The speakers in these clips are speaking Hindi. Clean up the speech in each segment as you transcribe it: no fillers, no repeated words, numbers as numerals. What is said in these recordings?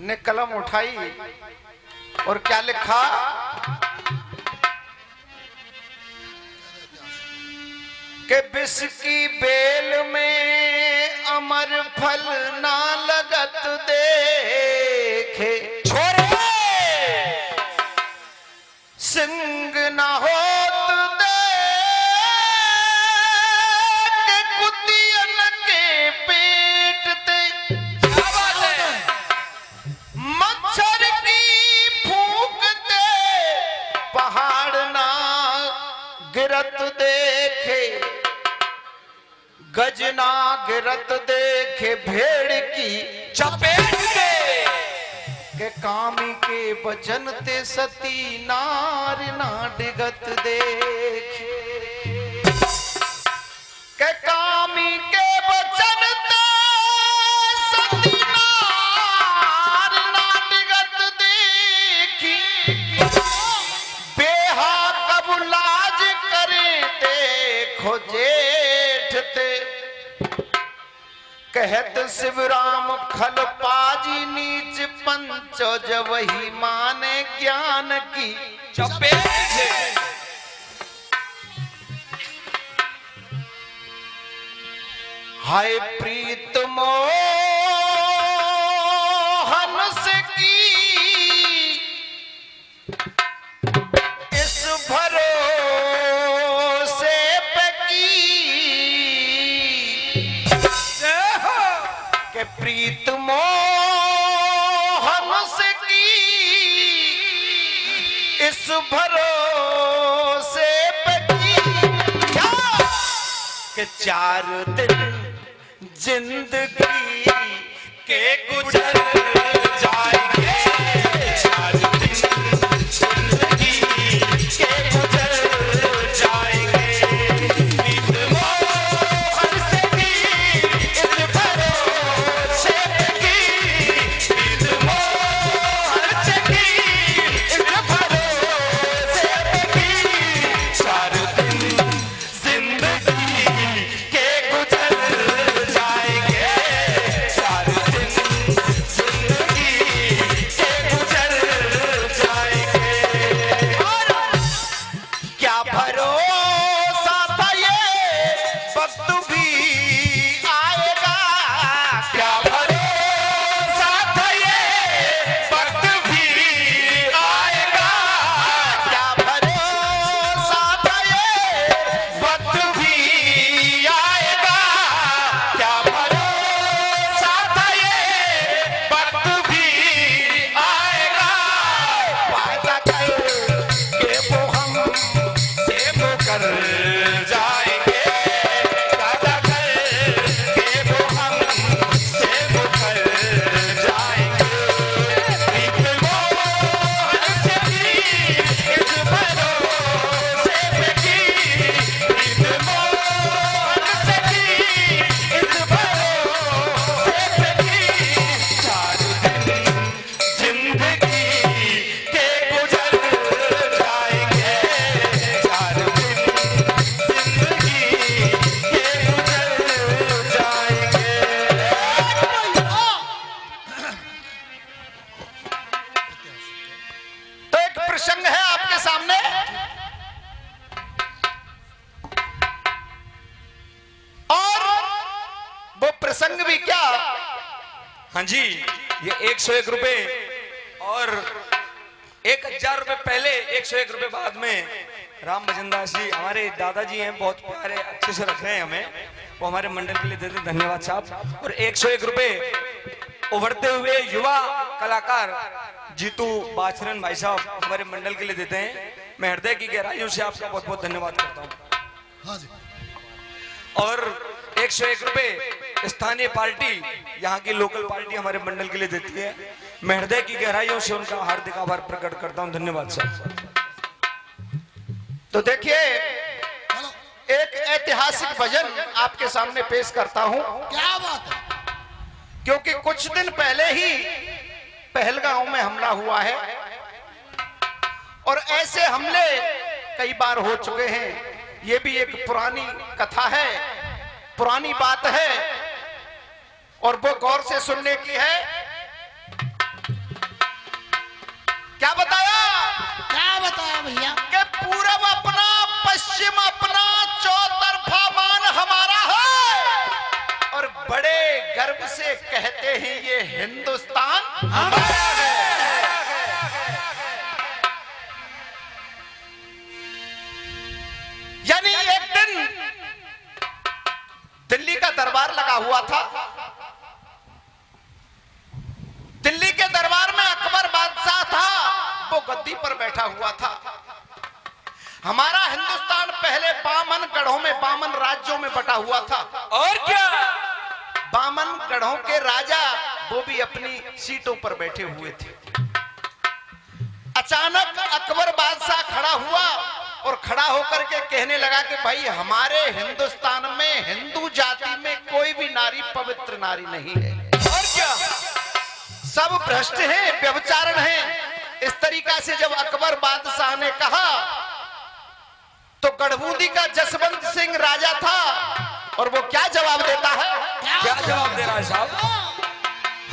ने कलम उठाई और क्या लिखा, कि विष की बेल में अमर फल ना लगत देखे, छोरे सिंग ना होत दे के कुतियन के पेट ते, क्या बात है, मच्छर की फूंक दे पहाड़ ना गिरत देखे, गजना गिरत देखे भेड़ की चपेट के कामी के वचन ते सती नार ना डिगत देखे, के कामी के वचन ते सती नार ना डिगत देखी, बेहा कब लाज करे देखो जेठ ते, कहत शिवराम खल पाजी नीच पंचो जवही माने ज्ञान की चपेट, हाय प्रीत मोहन से की इस भरोसे पे की, के प्रीत मोहन से की इस भरोसे पे की, क्या के 4 दिन जिंदगी के गुजर जाएंगे, 4 दिन जिंदगी के गुजर जाएंगे, प्रीत मोहन से की इस भरोसे पे की, प्रीत मोहन से की इस भरोसे पे की, 4 दिन जिंदगी के गुजर जाएंगे, 4 दिन जिंदगी के गुजर जाएंगे। क्या भरोसा था ये वक्त भी आएगा, क्या भरोसा था ये वक्त भी आएगा, क्या भरोसा था ये वक्त भी आएगा, क्या भरोसा था ये वक्त भी आएगा, वादा करके वो हम से मुकर जाएंगे, वादा करके वो हम से मुकर जाएंगे, प्रीत मोहन से की इस भरोसे पे की, प्रीत मोहन से की इस भरोसे पे की, 4 दिन जिंदगी के गुजर जाएंगे, 4 दिन जिंदगी के गुजर जाएंगे। तो एक प्रसंग है आपके सामने, और वो प्रसंग भी क्या, हाँ जी, ये 101 रुपए और 1000 रुपए पहले, 101 रुपए बाद में। राम भजन दास जी हमारे दादाजी हैं, बहुत प्यारे अच्छे से रख रहे हैं हमें, वो हमारे मंडल के लिए देते, धन्यवाद साहब। और 101 रुपए उभरते हुए युवा कलाकार जीतू बाचरन भाई साहब हमारे मंडल के लिए देते हैं। मैं हृदय की गहराइयों से आपका बहुत बहुत धन्यवाद करता हूँ। हाँ जी। और 101 रुपए स्थानीय पार्टी, यहाँ की लोकल पार्टी हमारे मंडल के लिए देती है। मैं हृदय की गहराइयों से उनका हार्दिक आभार प्रकट करता हूँ, धन्यवाद सर। तो देखिए एक ऐतिहासिक भजन आपके सामने पेश करता हूं, क्या बात है, क्योंकि कुछ दिन पहले ही पहलगांव में हमला हुआ है और ऐसे हमले कई बार हो चुके हैं। ये भी एक पुरानी कथा है, पुरानी बात है और वो गौर से सुनने की है। क्या बताया? क्या बताया भैया? कि पूरब अपना, पश्चिम अपना, चौतरफा मान हमारा है और बड़े गर्व से कहते हैं ये हिंदुस्तान हमारा है। यानी एक दिन दिल्ली का दरबार लगा हुआ था। दिल्ली के दरबार में अकबर बादशाह था, वो गद्दी पर बैठा हुआ था। हमारा हिंदुस्तान पहले 52 गढ़ों में, 52 राज्यों में बटा हुआ था। और क्या? 52 गढ़ों के राजा वो भी अपनी सीटों पर बैठे हुए थे। अचानक अकबर बादशाह खड़ा हुआ और खड़ा होकर के कहने लगा कि भाई हमारे हिंदुस्तान में, हिंदू जाति में कोई भी नारी पवित्र नारी नहीं है। और क्या? सब भ्रष्ट हैं, व्यभिचारण हैं। इस तरीका से जब अकबर बादशाह ने कहा तो गढ़बूंदी का जसवंत सिंह राजा था और वो क्या जवाब देता है? क्या जवाब दे रहा है साहब?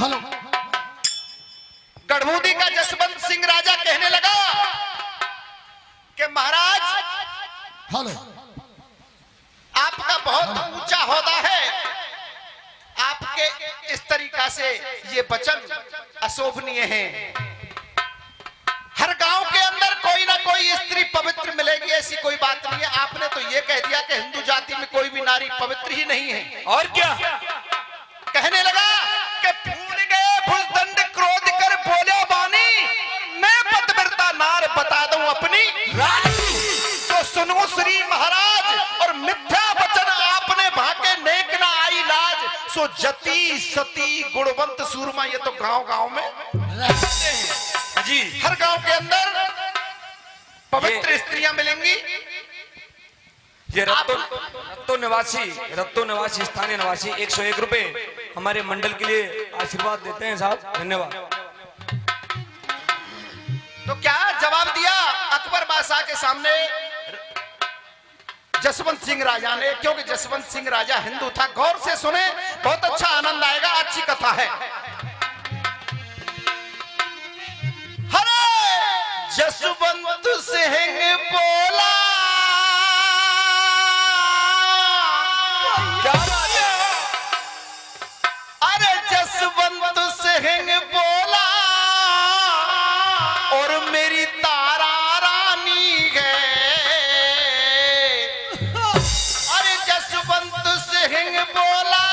हेलो, गढ़बूंदी का जसवंत सिंह राजा कहने लगा कि महाराज हेलो, आपका बहुत ऊंचा होदा है, आपके इस तरीका से ये वचन अशोभनीय है। हर गांव के अंदर कोई ना कोई स्त्री पवित्र मिलेगी, ऐसी कोई बात नहीं है। आपने तो ये कह दिया कि हिंदू जाति में कोई भी नारी पवित्र ही नहीं है। और क्या? कहने लगा कि फूल गए भुजदंड क्रोध कर बोले वाणी, मैं पतिव्रता नार बता दूं अपनी रानी। तो सुनो श्री महाराज, और मिथ्या वचन आपने भाके नेक ना आई लाज। सो जति सती गुणवंत सूरमा, ये तो गांव गांव में रहते हैं जी। हर गांव के अंदर पवित्र स्त्रियां मिलेंगी। ये रत्तो निवासी स्थानीय निवासी 101 रुपए हमारे मंडल के लिए आशीर्वाद देते हैं साहब, धन्यवाद। तो क्या जवाब दिया अकबर बादशाह के सामने जसवंत सिंह राजा ने? क्योंकि जसवंत सिंह राजा हिंदू था। गौर से सुने, बहुत अच्छा आनंद आएगा, अच्छी कथा है। हरे जसवंत सिंह बोला, क्या बात है? अरे जसवंत सिंह बोला और मेरी तारा रानी है। अरे जसवंत सिंह बोला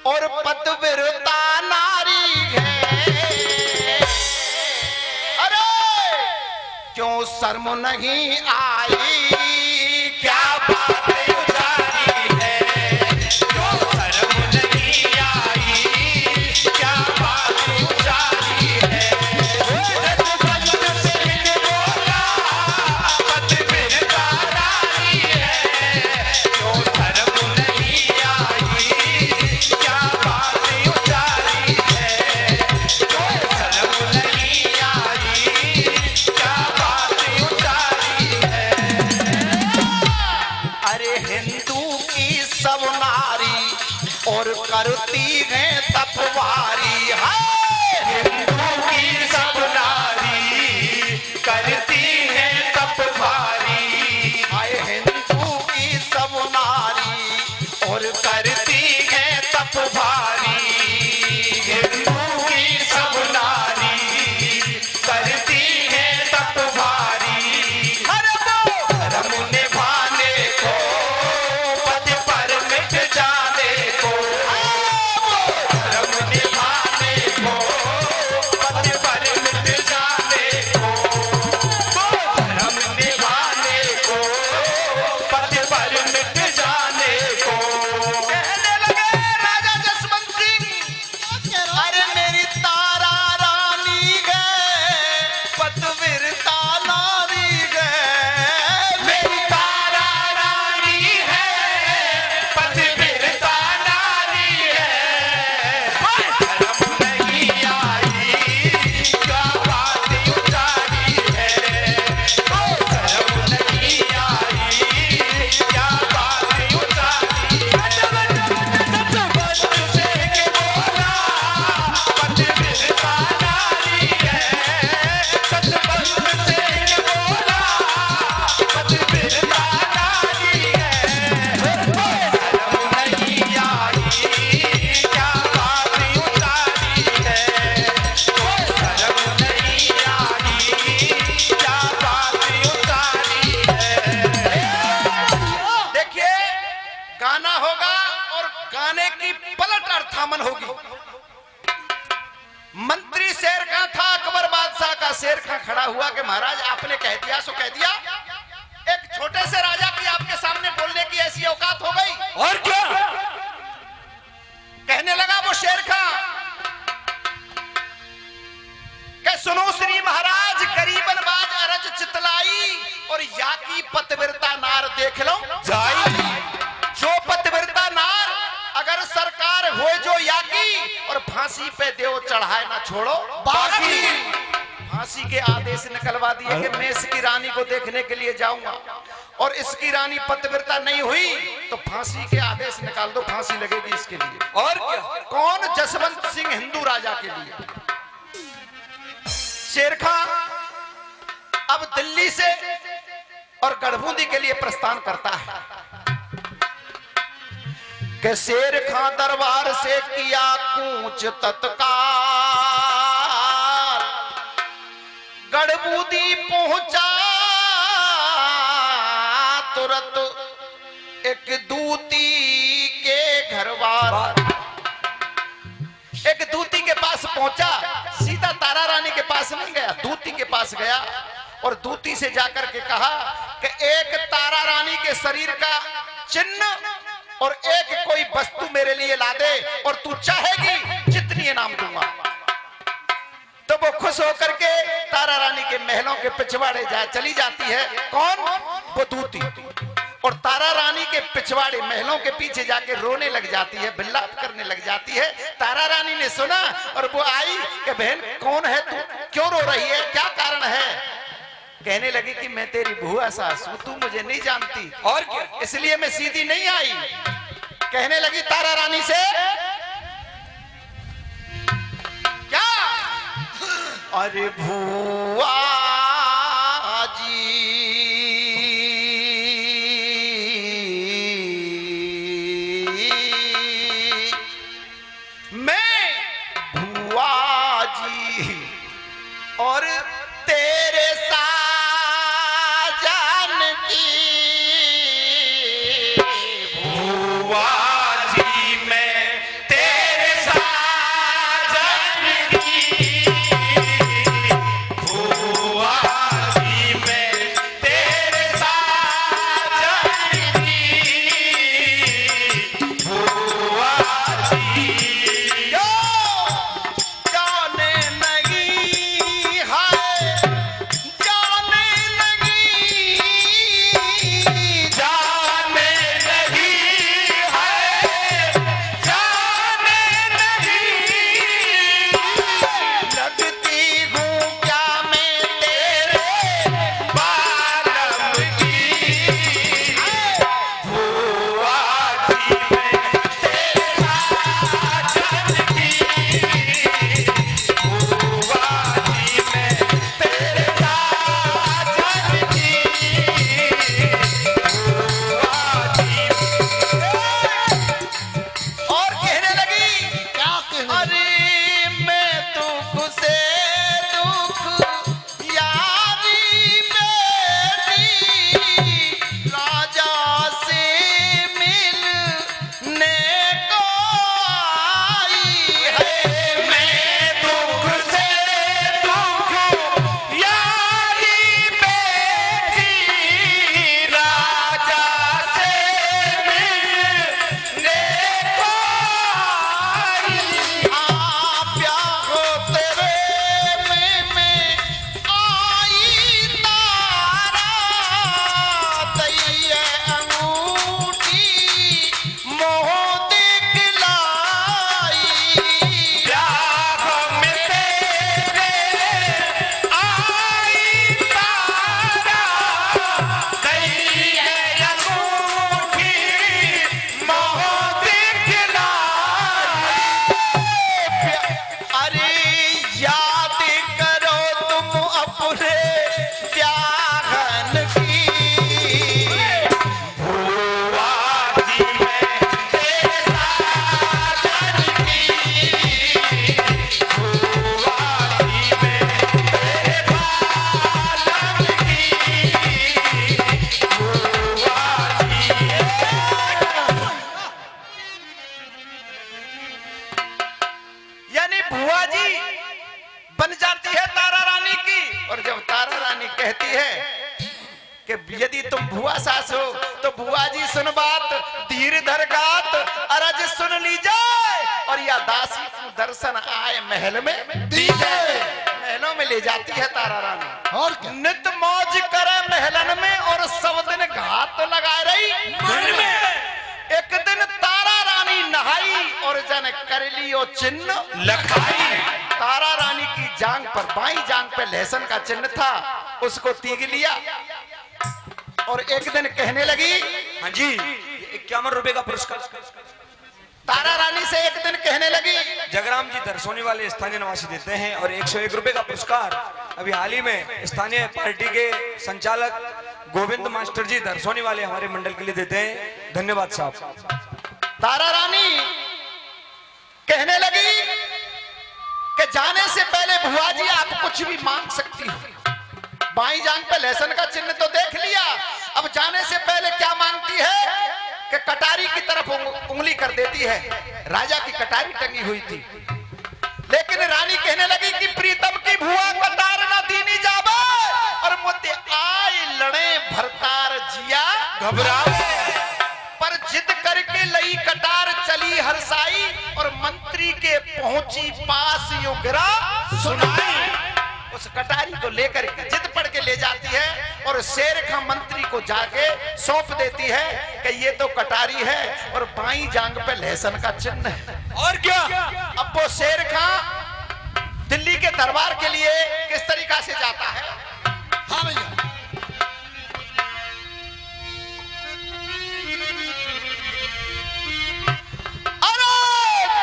और पतिव्रता नारी है। अरे क्यों शर्म नहीं आई, क्या बात उतारी है? क्यों शर्म नहीं आई, क्या बात उतारी है? जसवंत सिंह बोला पतिव्रता नारी है। क्यों शर्म नहीं आई, क्या बात उतारी है? क्यों शर्म नहीं आई, क्या बात उतारी है? खां खड़ा हुआ कि महाराज आपने कह दिया सो कह दिया। एक छोटे से राजा की आपके सामने बोलने की ऐसी औकात हो गई। और क्या? कहने लगा वो शेर खां कि सुनो श्री महाराज, करीबन बाज अरज चितलाई और या की पतिव्रता नार देख लो जाई। जो पतिव्रता नार अगर सरकार हो जो या की और फांसी पे देव चढ़ाए ना छोड़ो बाकी। फांसी के आदेश निकलवा दिए कि मैं इसकी रानी को देखने के लिए जाऊंगा और इसकी रानी पतिव्रता नहीं हुई तो फांसी के आदेश निकाल दो, फांसी लगेगी इसके लिए। और क्या? कौन? जसवंत सिंह हिंदू राजा के लिए। शेर खां अब दिल्ली से और गढ़बूंदी के लिए प्रस्थान करता है कि शेर खां दरबार से किया कूच तत्काल, गढ़बूंदी पहुंचा तुरंत एक दूती के घरवार। एक दूती के पास पहुंचा, सीधा तारा रानी के पास नहीं गया, दूती के पास गया और दूती से जाकर के कहा कि एक तारा रानी के शरीर का चिन्ह और एक कोई वस्तु मेरे लिए ला दे और तू चाहेगी जितनी इनाम दूंगा। तो वो खुश होकर के तारा रानी के महलों के पिछवाड़े चली जाती है। कौन? वो दूती। और तारा रानी के पिछवाड़े महलों के पीछे जाके रोने लग जाती है, बिल्लाप करने लग जाती है। तारा रानी ने सुना और वो आई कि बहन कौन है तू, क्यों रो रही है, क्या कारण है? कहने लगी कि मैं तेरी बुआ सास हूं, तू मुझे नहीं जानती और क्या? इसलिए मैं सीधी नहीं आई। कहने लगी तारा रानी से, क्या? अरे भुआ जी और तेरे साजन की बुआ जी मैं तेरे साजन की बुआ जब तारा रानी कहती है कि यदि तुम भुआ सास हो तो बुआ जी सुन बात, धीर धर गात, अरज सुन ली जाए, और या दासी को दर्शन आए महल में दीजे। महलों में ले जाती है तारा रानी और क्या? नित मौज करे महलन में, और सब दिन घात लगाए रही मन में। एक दिन तारा रानी नहाई और जन कर लियो चिन्ह लखाई। तारा रानी की जांग पर, बाई जांग पे लहसन का चिन्ह था, उसको तीग लिया और एक दिन कहने लगी, हाँ जी, 51 रुपए का पुरस्कार तारा रानी से एक दिन कहने लगी, जगराम जी दरसोनी वाले स्थानीय निवासी देते हैं, और 101 रुपए का पुरस्कार अभी हाल ही में स्थानीय पार्टी के संचालक गोविंद मास्टर जी दरसोनी वाले हमारे मंडल के लिए देते हैं। धन्यवाद साहब। तारा रानी कहने लगी कि जाने से पहले भुआ जी आप कुछ भी मांग सकती हो। बाई जांग पे लहसन का चिन्ह तो देख लिया, अब जाने से पहले क्या मांगती है कि कटारी की तरफ उंगली कर देती है। राजा की कटारी टंगी हुई थी, लेकिन रानी कहने लगी कि प्रीतम की भुआ कटार ना दीनी जावे, और मुद्दे आए लड़े भरतार जिया घबरावे। पर जिद करके लई कटार चली हरसाई, और मंत्री के पहुंची पास यूं गिरा सुनाई। उस कटारी को लेकर के जिद पड़ के ले जाती है, और शेर खां मंत्री को जाके सौंप देती है कि ये तो कटारी है और बाई जांग पे लहसन का चिन्ह है। और क्या? अब वो शेर खां दिल्ली के दरबार के लिए किस तरीका से जाता है? हाँ भैया। अरे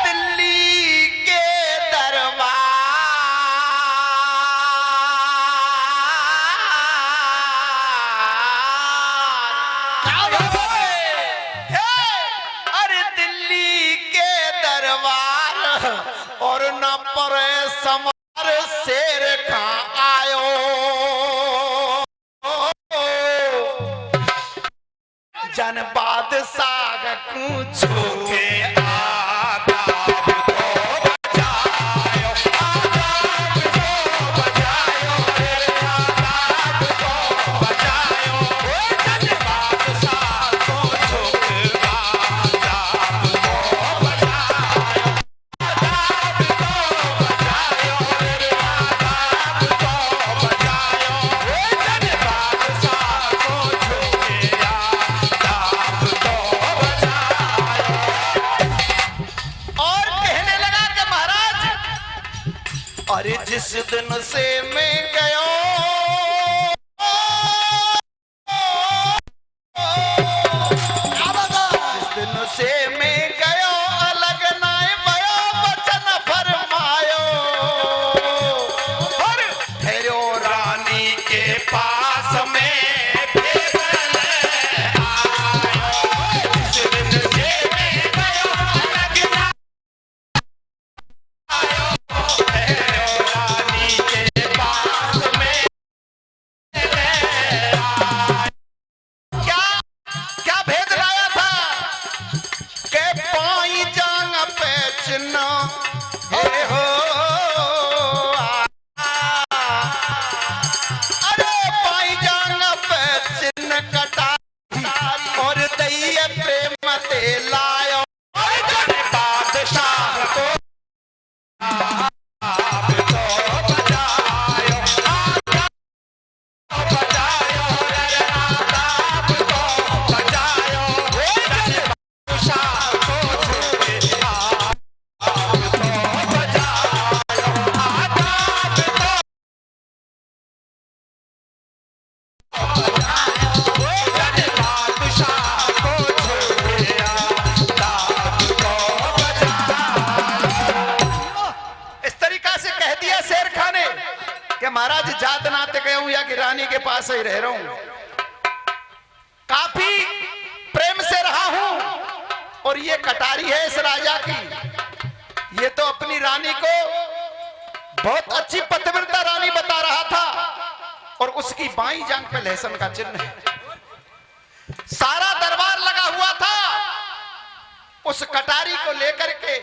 दिल्ली के दरबार, अरे दिल्ली के दरबार, और न पर समार शेर खां आयो। जन बादशाह पूछो के अरे जिस दिन से मैं गयो, जिस दिन से मैं गयो, अलग नाय भयो वचन फरमायो, और ठहरो रानी के पास में महाराज जात नाते गया हूं या कि रानी के पास ही रह रहा हूं, काफी प्रेम से रहा हूं, और ये कटारी है इस राजा की, ये तो अपनी रानी को बहुत अच्छी पतिव्रता रानी बता रहा था, और उसकी बाई जांग पे लहसन का चिन्ह है। सारा दरबार लगा हुआ था उस कटारी को लेकर के,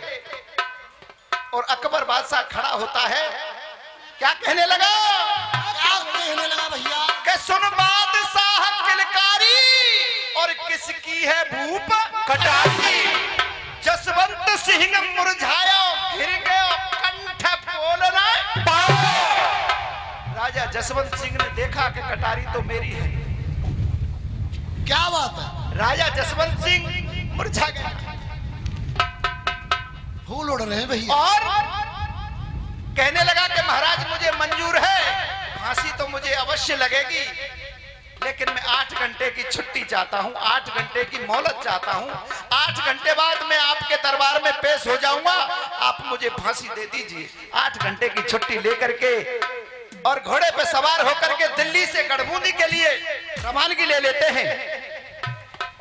और अकबर बादशाह खड़ा होता है, क्या कहने लगा? सुन बादशाह किलकारी और किसकी है भूप कटारी। जसवंत सिंह मुरझाया घिर गया कंठ बोलना राजा जसवंत सिंह ने देखा कि कटारी तो मेरी है। क्या बात है? राजा जसवंत सिंह मुरझा गया फूल उड़ रहे हैं भैया। और कहने लगा कि महाराज मुझे मंजूर है, फांसी तो मुझे अवश्य लगेगी, लेकिन मैं 8 घंटे की छुट्टी चाहता हूं, 8 घंटे की मोहलत चाहता हूं। 8 घंटे बाद मैं आपके दरबार में पेश हो जाऊंगा, आप मुझे फांसी दे दीजिए। 8 घंटे की छुट्टी लेकर के और घोड़े पे सवार होकर के दिल्ली से गढ़बूंदी के लिए रवानगी ले लेते हैं।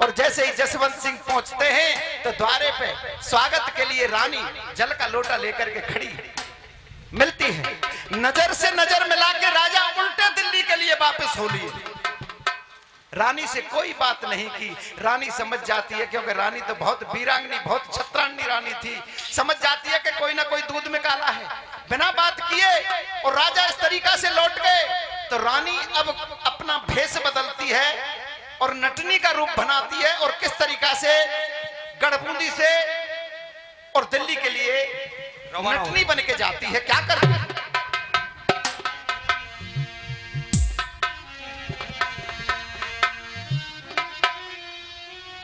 और जैसे ही जसवंत सिंह पहुंचते हैं तो द्वारे पे स्वागत के लिए रानी जल का लोटा लेकर के खड़ी मिलती है। नजर से नजर मिला के राजा उल्टे दिल्ली के लिए वापस हो लिए। रानी से कोई बात नहीं की। रानी समझ जाती है, क्योंकि रानी तो बहुत वीरांगनी, बहुत छत्रांगनी रानी थी, समझ जाती है कि कोई ना कोई दूध में काला है। बिना बात किए और राजा इस तरीका से लौट गए तो रानी अब अपना भेष बदलती है और नटनी का रूप बनाती है और किस तरीका से गढ़बूंदी से और दिल्ली के लिए नटनी बन के जाती है। क्या करती है?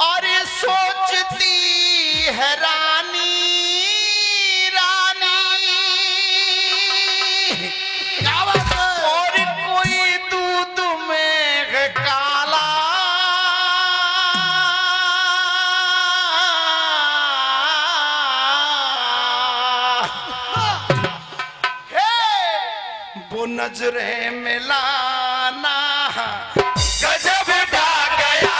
और ये सोचती है रानी, रानी क्या बात है? और कोई दूध में काला वो नजरें मिलाना गजब ढा गया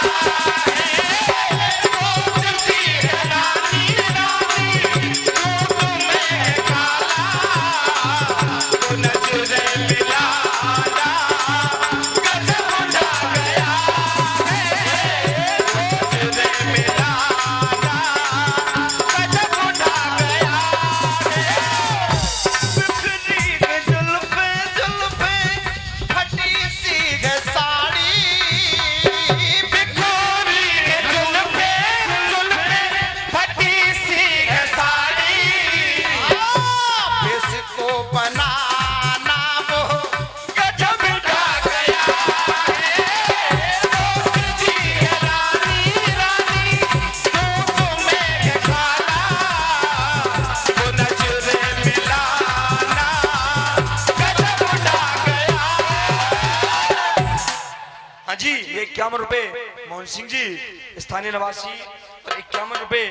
जी। ये 51 रुपए मोहन सिंह जी स्थानीय निवासी और 51 रुपए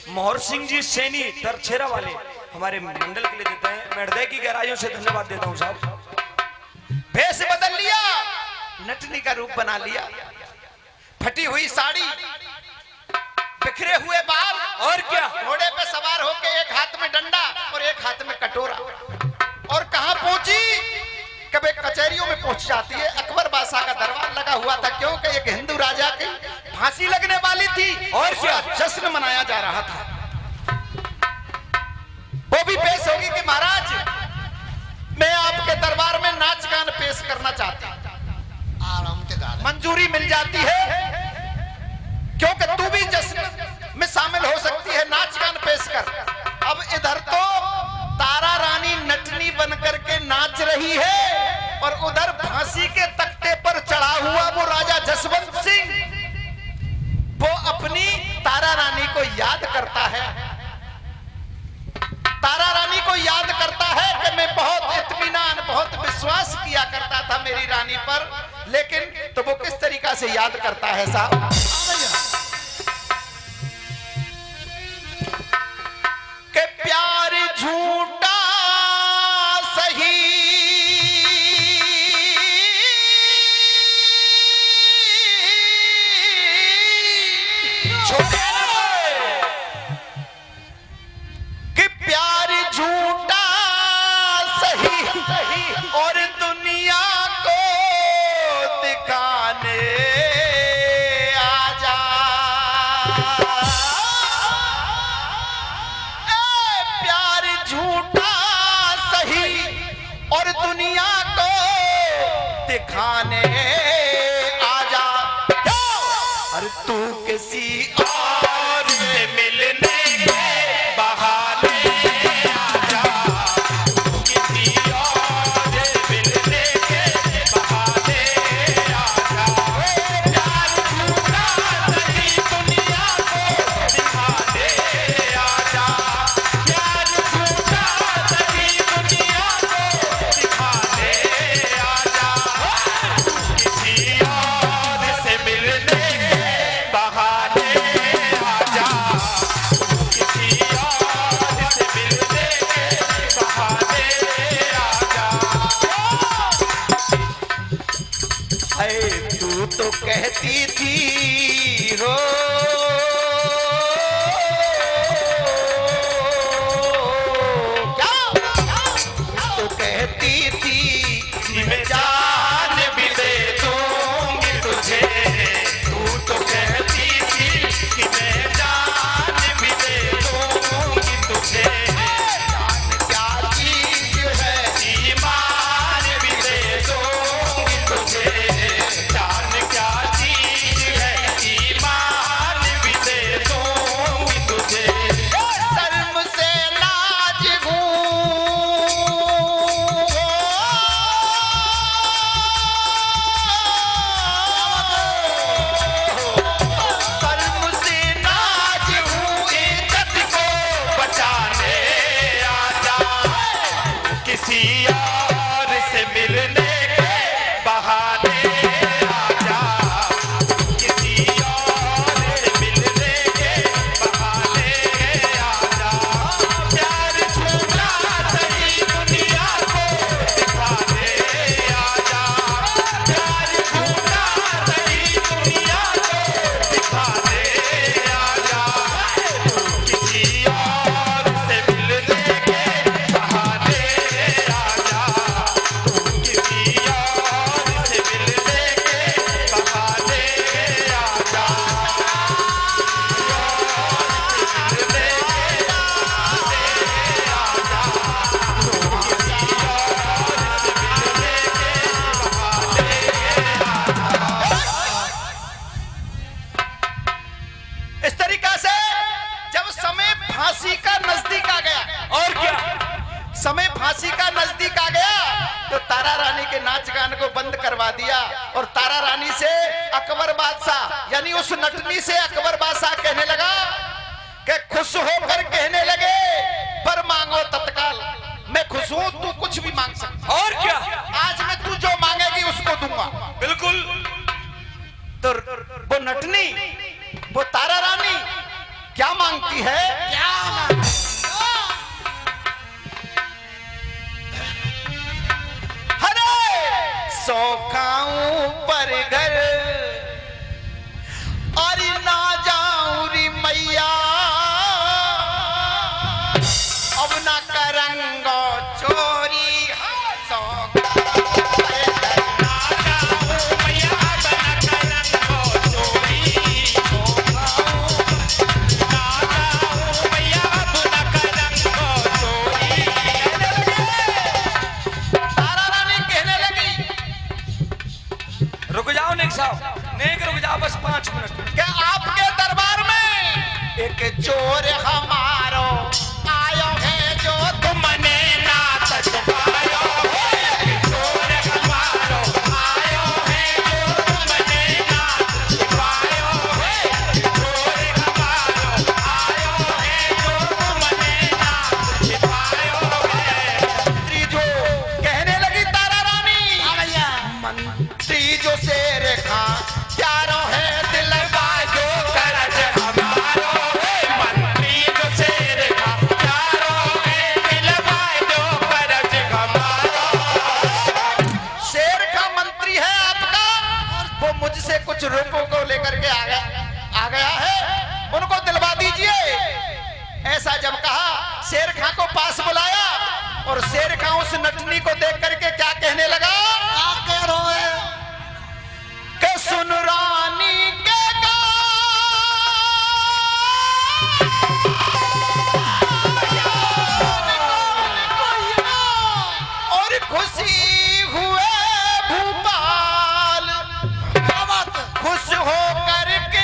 मोहर सिंह जी सैनी तरछेरा वाले हमारे मंडल के लिए देते हैं। मैं हृदय की गहराइयों से धन्यवाद देता हूं साहब। भेष बदल लिया, नटनी का रूप बना लिया, फटी हुई साड़ी, बिखरे हुए बाल और क्या, घोड़े पे सवार होके एक हाथ में डंडा और एक हाथ में कटोरा। और कहां पहुंची? कभी कचहरियों में पहुंच जाती है। अकबर बादशाह का दरबार लगा हुआ था, क्योंकि एक हिंदू राजा की फांसी लगने वाली थी और क्या जश्न मनाया जा रहा था। वो भी पेश होगी कि महाराज मैं आपके दरबार में नाच गान पेश करना चाहता हूं। आराम से गा ले। मंजूरी मिल जाती है, क्योंकि तू भी जश्न में शामिल हो सकती है, नाच गान पेश कर। अब इधर तो तारा रानी नटनी बनकर के नाच रही है और उधर फांसी के तख्ते पर चढ़ा हुआ वो राजा जसवंत सिंह वो अपनी तारा रानी को याद करता है। तारा रानी को याद करता है कि मैं बहुत इत्मीनान, बहुत विश्वास किया करता था मेरी रानी पर, लेकिन तो वो किस तरीका से याद करता है साहब? कि प्यार झूठा सही कि प्यार झूठा सही और दुनिया को दिखाने आ जा। प्यार झूठा सही और दुनिया को दिखाने अरे तू किसी और से मिलने के बहाने आजा, तू किसी और से मिलने के बहाने आजा, प्यार झूठा सही दुनिया को दिखाने आजा, प्यार झूठा सही दुनिया को दिखाने आजा, किसी और से मिलने के बहाने आजा, किसी और से मिलने के बहाने आजा। अरे तू तो कहती थी हो क्या तो कहती थी कि मैं जान भी दे दूंगी तुझे, तू तो कहती थी कि मैं जान भी दे दूंगी तुझे, जान क्या चीज है ईमान भी दे दूंगी तुझे, जान क्या चीज है ईमान भी दे दूंगी तुझे, शर्म से लाज शर्म से नाज हूँ, इज्जत को बचाने आजा, किसी और से मिलने के बहाने आजा, किसी और से मिलने के बहाने आजा, प्यार झूठा सही दुनिया को दिखाने आजा, प्यार झूठा सही दुनिया को दिखाने आजा, किसी और से मिलने के बहाने आजा, किसी और से मिलने के बहाने आजा, इस तरीका से जब समय फांसी का नजदीक आ गया, और क्या, समय फांसी का नजदीक आ गया तो तारा रानी के नाच गान को बंद करवा दिया और तारा रानी से अकबर बादशाह यानी उस नटनी से अकबर बादशाह कहने लगा कि खुश होकर कहने लगे पर मांगो तत्काल, मैं खुश हूं, तू कुछ भी मांग सकता, और क्या, आज मैं तू जो मांगेगी उसको दूंगा। बिल्कुल। तो वो नटनी, वो तारा रानी क्या मांगती है? क्या सौ खाऊं पर घर और ना जाऊं री मैया, अब ना करंगो चोरी, सौ खाऊं पर घर, ना जाऊं मैया, अब ना करंगो चोरी, सौ खाऊं ना जाऊं मैया, अब ना करंगो चोरी। तारा रानी कहने लगी, रुक जाओ नेक साहब, नेक रुक जाओ बस 5 मिनट। कि आपके दरबार में एक चोर हमारो आयो है जो तुमने ना तक पायो, एक चोर हमारो आयो है जो तुमने ना तक पायो, एक चोर हमारो आयो है जो तुमने ना तक पायो है। मंत्री जो कहने लगी तारा रानी, मंत्री जो शेर खां प्यारो है दिल बाजो करज हमारो, मंत्री जो शेर खां प्यारो है दिल बाजो करज हमारो। शेर का मंत्री है आपका, वो मुझसे कुछ रुपयों को लेकर के आ गया है, उनको दिलवा दीजिए। ऐसा जब कहा, शेर खां को पास बुलाया और शेर खां उस नटनी को देख करके क्या कहने लगा? क्या कह रहे हैं कि सुन रानी के और खुशी हुए भूपाल, खुश होकर के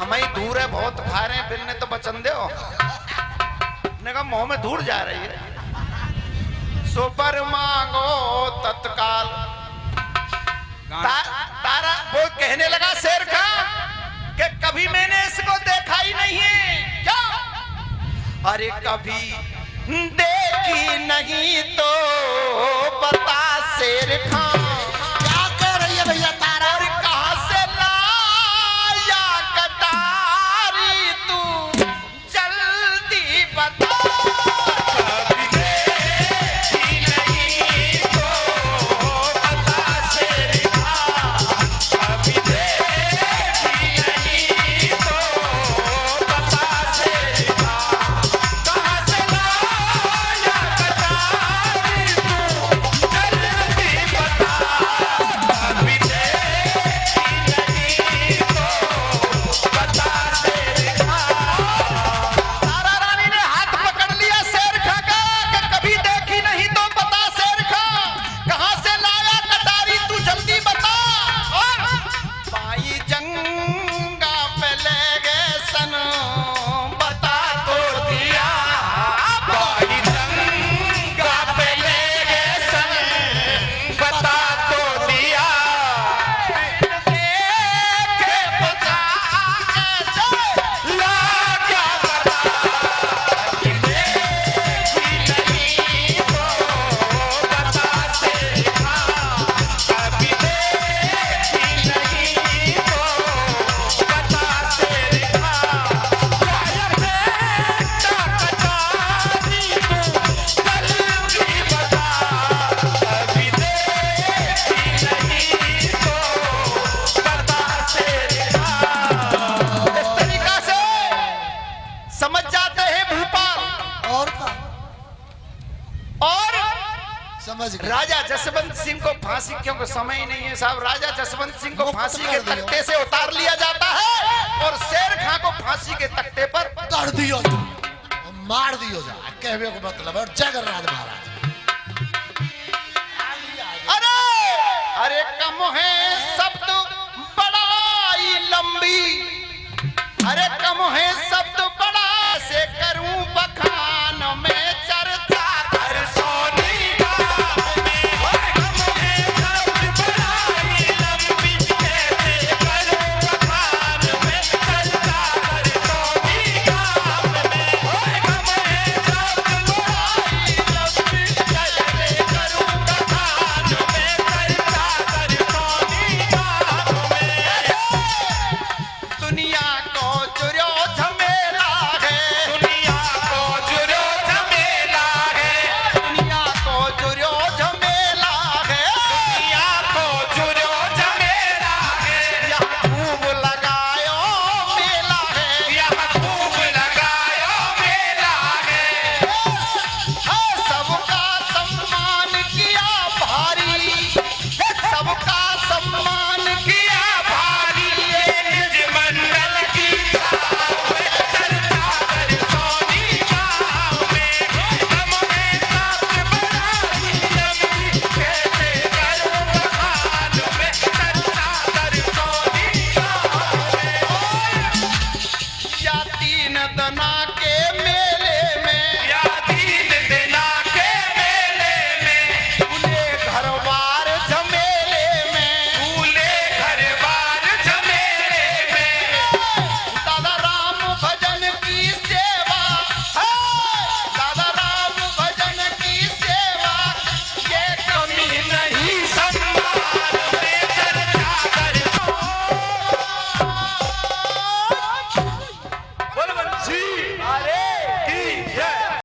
हमें धूर है बहुत खा रहे हैं फिर ने तो बचन दे ने कहा मुंह में धूर जा रही है सो पर मांगो तत्काल तारा वो कहने लगा शेर का कि कभी मैंने इसको देखा ही नहीं है क्या अरे कभी देखी नहीं तो बता शेर खां क्या कह रही है भैया तारा और कहां से लाया कटारी तू जल्दी बता कभी देखी नहीं तो बता शेर खां कभी देखी नहीं तो बता शेर खां कहां से लाया कटारी तू जल्दी बता कभी देखी नहीं तो बता शेर खां तारा रानी ने हाथ पकड़ लिया शेर खां का कि कभी देखी नहीं तो बता शेर खां कहां से लाया कटारी तू जल्दी बता और भाई जंगा पे ले गए सन बता तोड़ दिया भाई जंगा पे ले गए सन बता तोड़ दिया के बता कैसे ला क्या बता कभी देखी नहीं तो बता शेर खां कभी देखी नहीं तो बता शेर खां शायर बेटा कटारी तू जल्दी बता कभी देखी नहीं तो बता शेर खां इस तरीका से समझ जाते हैं भूपाल और का और समझ गए राजा जसवंत सिंह को फांसी क्योंकि समय ही नहीं है साहब राजा जसवंत सिंह को मुक्त फांसी कर के दियो। तख्ते से उतार लिया जाता है और शेर खां को फांसी के तख्ते पर कर दियो मार दियो जा कहवे को मतलब है और जगन्नाथ महाराज